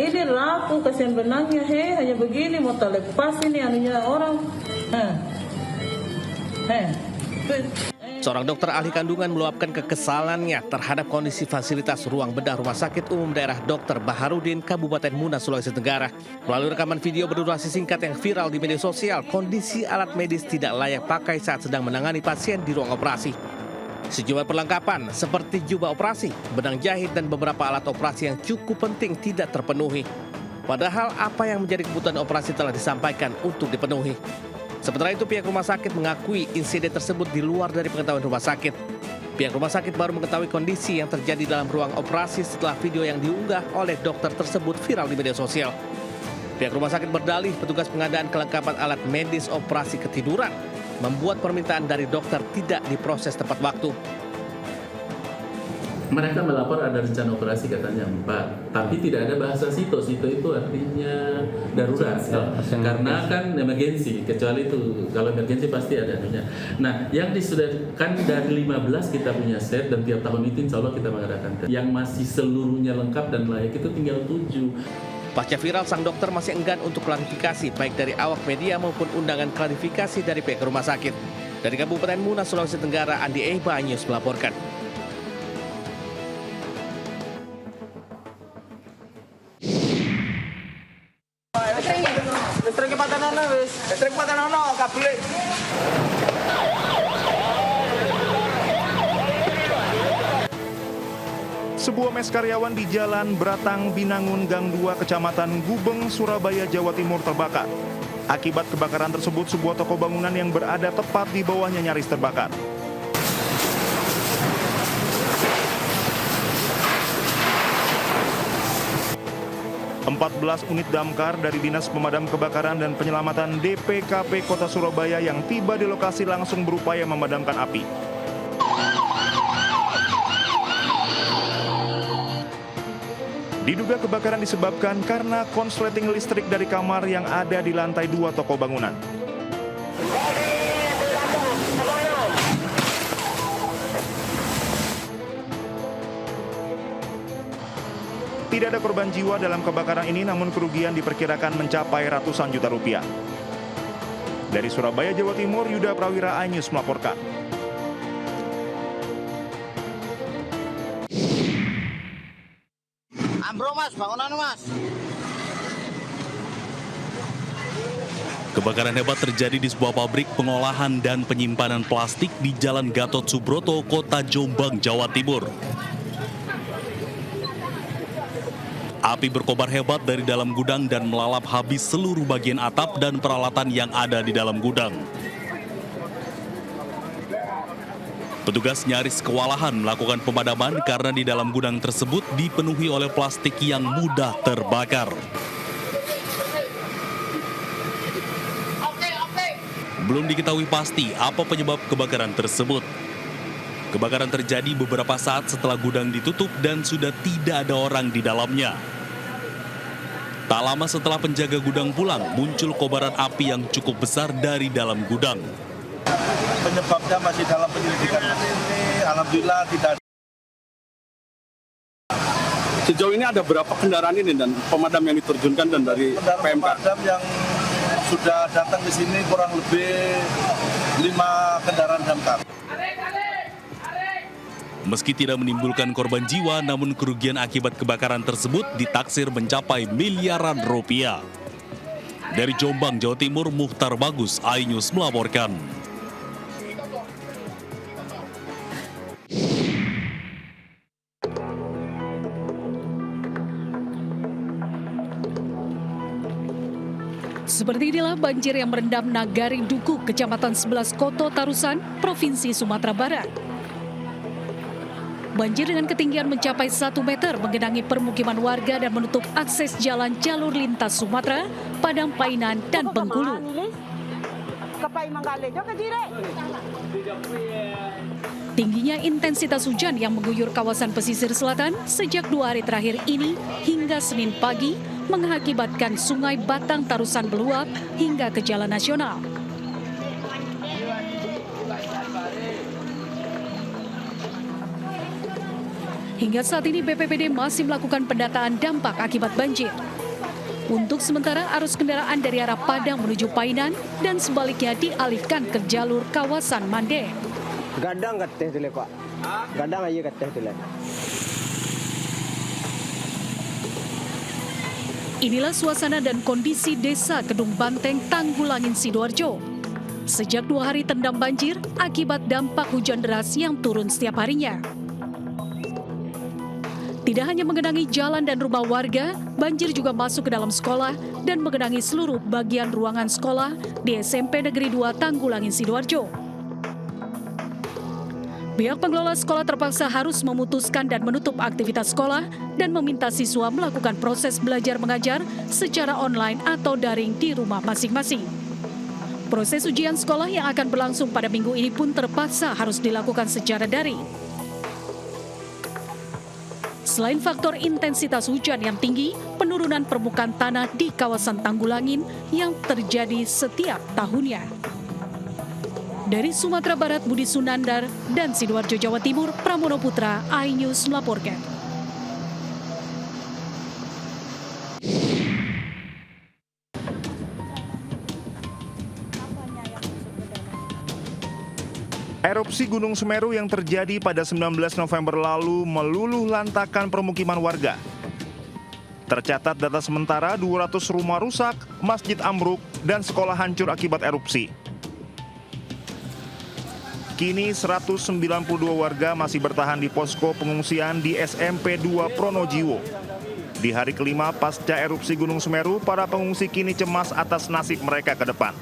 ini rapuh kasihan benangnya, hanya begini mau terlepas ini anunya orang. Seorang dokter ahli kandungan meluapkan kekesalannya terhadap kondisi fasilitas ruang bedah Rumah Sakit Umum Daerah Dr. Baharudin, Kabupaten Muna, Sulawesi Tenggara. Melalui rekaman video berdurasi singkat yang viral di media sosial, kondisi alat medis tidak layak pakai saat sedang menangani pasien di ruang operasi. Sejumlah perlengkapan seperti jubah operasi, benang jahit, dan beberapa alat operasi yang cukup penting tidak terpenuhi. Padahal apa yang menjadi kebutuhan operasi telah disampaikan untuk dipenuhi. Sementara itu pihak rumah sakit mengakui insiden tersebut di luar dari pengetahuan rumah sakit. Pihak rumah sakit baru mengetahui kondisi yang terjadi dalam ruang operasi setelah video yang diunggah oleh dokter tersebut viral di media sosial. Pihak rumah sakit berdalih petugas pengadaan kelengkapan alat medis operasi ketiduran membuat permintaan dari dokter tidak diproses tepat waktu. Mereka melapor ada rencana operasi katanya 4, tapi tidak ada bahasa sito. Sito itu artinya darurat, karena kan emergensi. Kecuali itu kalau emergensi pasti ada anunya. Nah, yang disudahkan dari 15 kita punya set dan tiap tahun itu insya Allah kita mengadakan tes. Yang masih seluruhnya lengkap dan layak itu tinggal 7. Pasca viral, sang dokter masih enggan untuk klarifikasi baik dari awak media maupun undangan klarifikasi dari pihak rumah sakit. Dari Kabupaten Muna, Sulawesi Tenggara, Andi Eba News melaporkan. Sebuah mes karyawan di Jalan Beratang, Binangun, Gang 2, Kecamatan Gubeng, Surabaya, Jawa Timur terbakar. Akibat kebakaran tersebut, sebuah toko bangunan yang berada tepat di bawahnya nyaris terbakar. Empat 14 unit damkar dari Dinas Pemadam Kebakaran dan Penyelamatan DPKP Kota Surabaya yang tiba di lokasi langsung berupaya memadamkan api. Diduga kebakaran disebabkan karena konsleting listrik dari kamar yang ada di lantai 2 toko bangunan. Tidak ada korban jiwa dalam kebakaran ini, namun kerugian diperkirakan mencapai ratusan juta rupiah. Dari Surabaya, Jawa Timur, Yuda Prawira, iNews melaporkan. Ambruk mas, bangunan mas. Kebakaran hebat terjadi di sebuah pabrik pengolahan dan penyimpanan plastik di Jalan Gatot Subroto, Kota Jombang, Jawa Timur. Api berkobar hebat dari dalam gudang dan melalap habis seluruh bagian atap dan peralatan yang ada di dalam gudang. Petugas nyaris kewalahan melakukan pemadaman karena di dalam gudang tersebut dipenuhi oleh plastik yang mudah terbakar. Belum diketahui pasti apa penyebab kebakaran tersebut. Kebakaran terjadi beberapa saat setelah gudang ditutup dan sudah tidak ada orang di dalamnya. Tak lama setelah penjaga gudang pulang, muncul kobaran api yang cukup besar dari dalam gudang. Penyebabnya masih dalam penyelidikan ini, alhamdulillah tidak. Sejauh ini ada berapa kendaraan ini dan pemadam yang diterjunkan dan dari PMK? Pemadam yang sudah datang di sini kurang lebih 5 kendaraan damkar. Meski tidak menimbulkan korban jiwa, namun kerugian akibat kebakaran tersebut ditaksir mencapai miliaran rupiah. Dari Jombang, Jawa Timur, Muhtar Bagus, iNews melaporkan. Seperti inilah banjir yang merendam Nagari Duku, Kecamatan 11 Koto Tarusan, Provinsi Sumatera Barat. Banjir dengan ketinggian mencapai 1 meter menggenangi permukiman warga dan menutup akses jalan jalur lintas Sumatera, Padang Painan, dan Bengkulu. Tingginya intensitas hujan yang mengguyur kawasan pesisir selatan sejak 2 hari terakhir ini hingga Senin pagi mengakibatkan Sungai Batang Tarusan meluap hingga ke Jalan Nasional. Hingga saat ini BPBD masih melakukan pendataan dampak akibat banjir. Untuk sementara arus kendaraan dari arah Padang menuju Painan dan sebaliknya dialihkan ke jalur kawasan Mande. Gadang kateh dulu Pak. Gadang aja kateh dulu. Inilah suasana dan kondisi desa Kedung Banteng, Tanggulangin, Sidoarjo. Sejak 2 hari terendam banjir akibat dampak hujan deras yang turun setiap harinya. Tidak hanya mengenangi jalan dan rumah warga, banjir juga masuk ke dalam sekolah dan mengenangi seluruh bagian ruangan sekolah di SMP Negeri 2 Tanggulangin, Sidoarjo. Pihak pengelola sekolah terpaksa harus memutuskan dan menutup aktivitas sekolah dan meminta siswa melakukan proses belajar mengajar secara online atau daring di rumah masing-masing. Proses ujian sekolah yang akan berlangsung pada minggu ini pun terpaksa harus dilakukan secara daring. Selain faktor intensitas hujan yang tinggi, penurunan permukaan tanah di kawasan Tanggulangin yang terjadi setiap tahunnya. Dari Sumatera Barat, Budi Sunandar, dan Sidoarjo, Jawa Timur, Pramono Putra, iNews melaporkan. Erupsi Gunung Semeru yang terjadi pada 19 November lalu meluluh lantakan permukiman warga. Tercatat data sementara 200 rumah rusak, masjid ambruk, dan sekolah hancur akibat erupsi. Kini 192 warga masih bertahan di posko pengungsian di SMP 2 Pronojiwo. Di hari kelima pasca erupsi Gunung Semeru, para pengungsi kini cemas atas nasib mereka ke depan.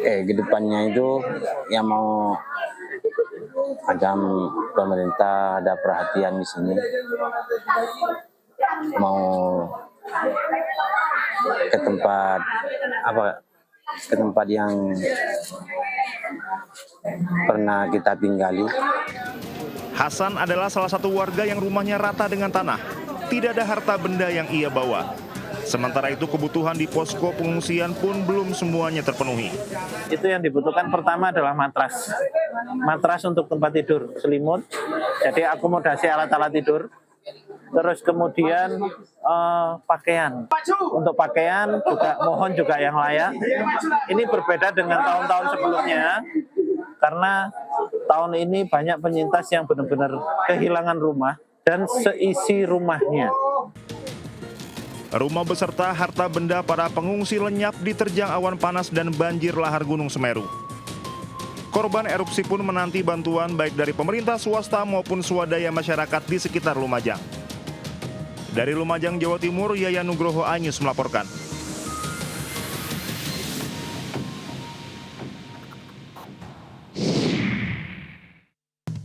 Ke depannya itu yang mau macam pemerintah ada perhatian di sini, mau ke tempat yang pernah kita tinggali. Hasan adalah salah satu warga yang rumahnya rata dengan tanah. Tidak ada harta benda yang ia bawa. Sementara itu kebutuhan di posko pengungsian pun belum semuanya terpenuhi. Itu yang dibutuhkan pertama adalah matras. Matras untuk tempat tidur, selimut, jadi akomodasi alat-alat tidur. Terus kemudian pakaian. Untuk pakaian juga mohon juga yang layak. Ini berbeda dengan tahun-tahun sebelumnya. Karena tahun ini banyak penyintas yang benar-benar kehilangan rumah dan seisi rumahnya. Rumah beserta harta benda para pengungsi lenyap diterjang awan panas dan banjir lahar Gunung Semeru. Korban erupsi pun menanti bantuan baik dari pemerintah swasta maupun swadaya masyarakat di sekitar Lumajang. Dari Lumajang, Jawa Timur, Yayan Nugroho, iNews melaporkan.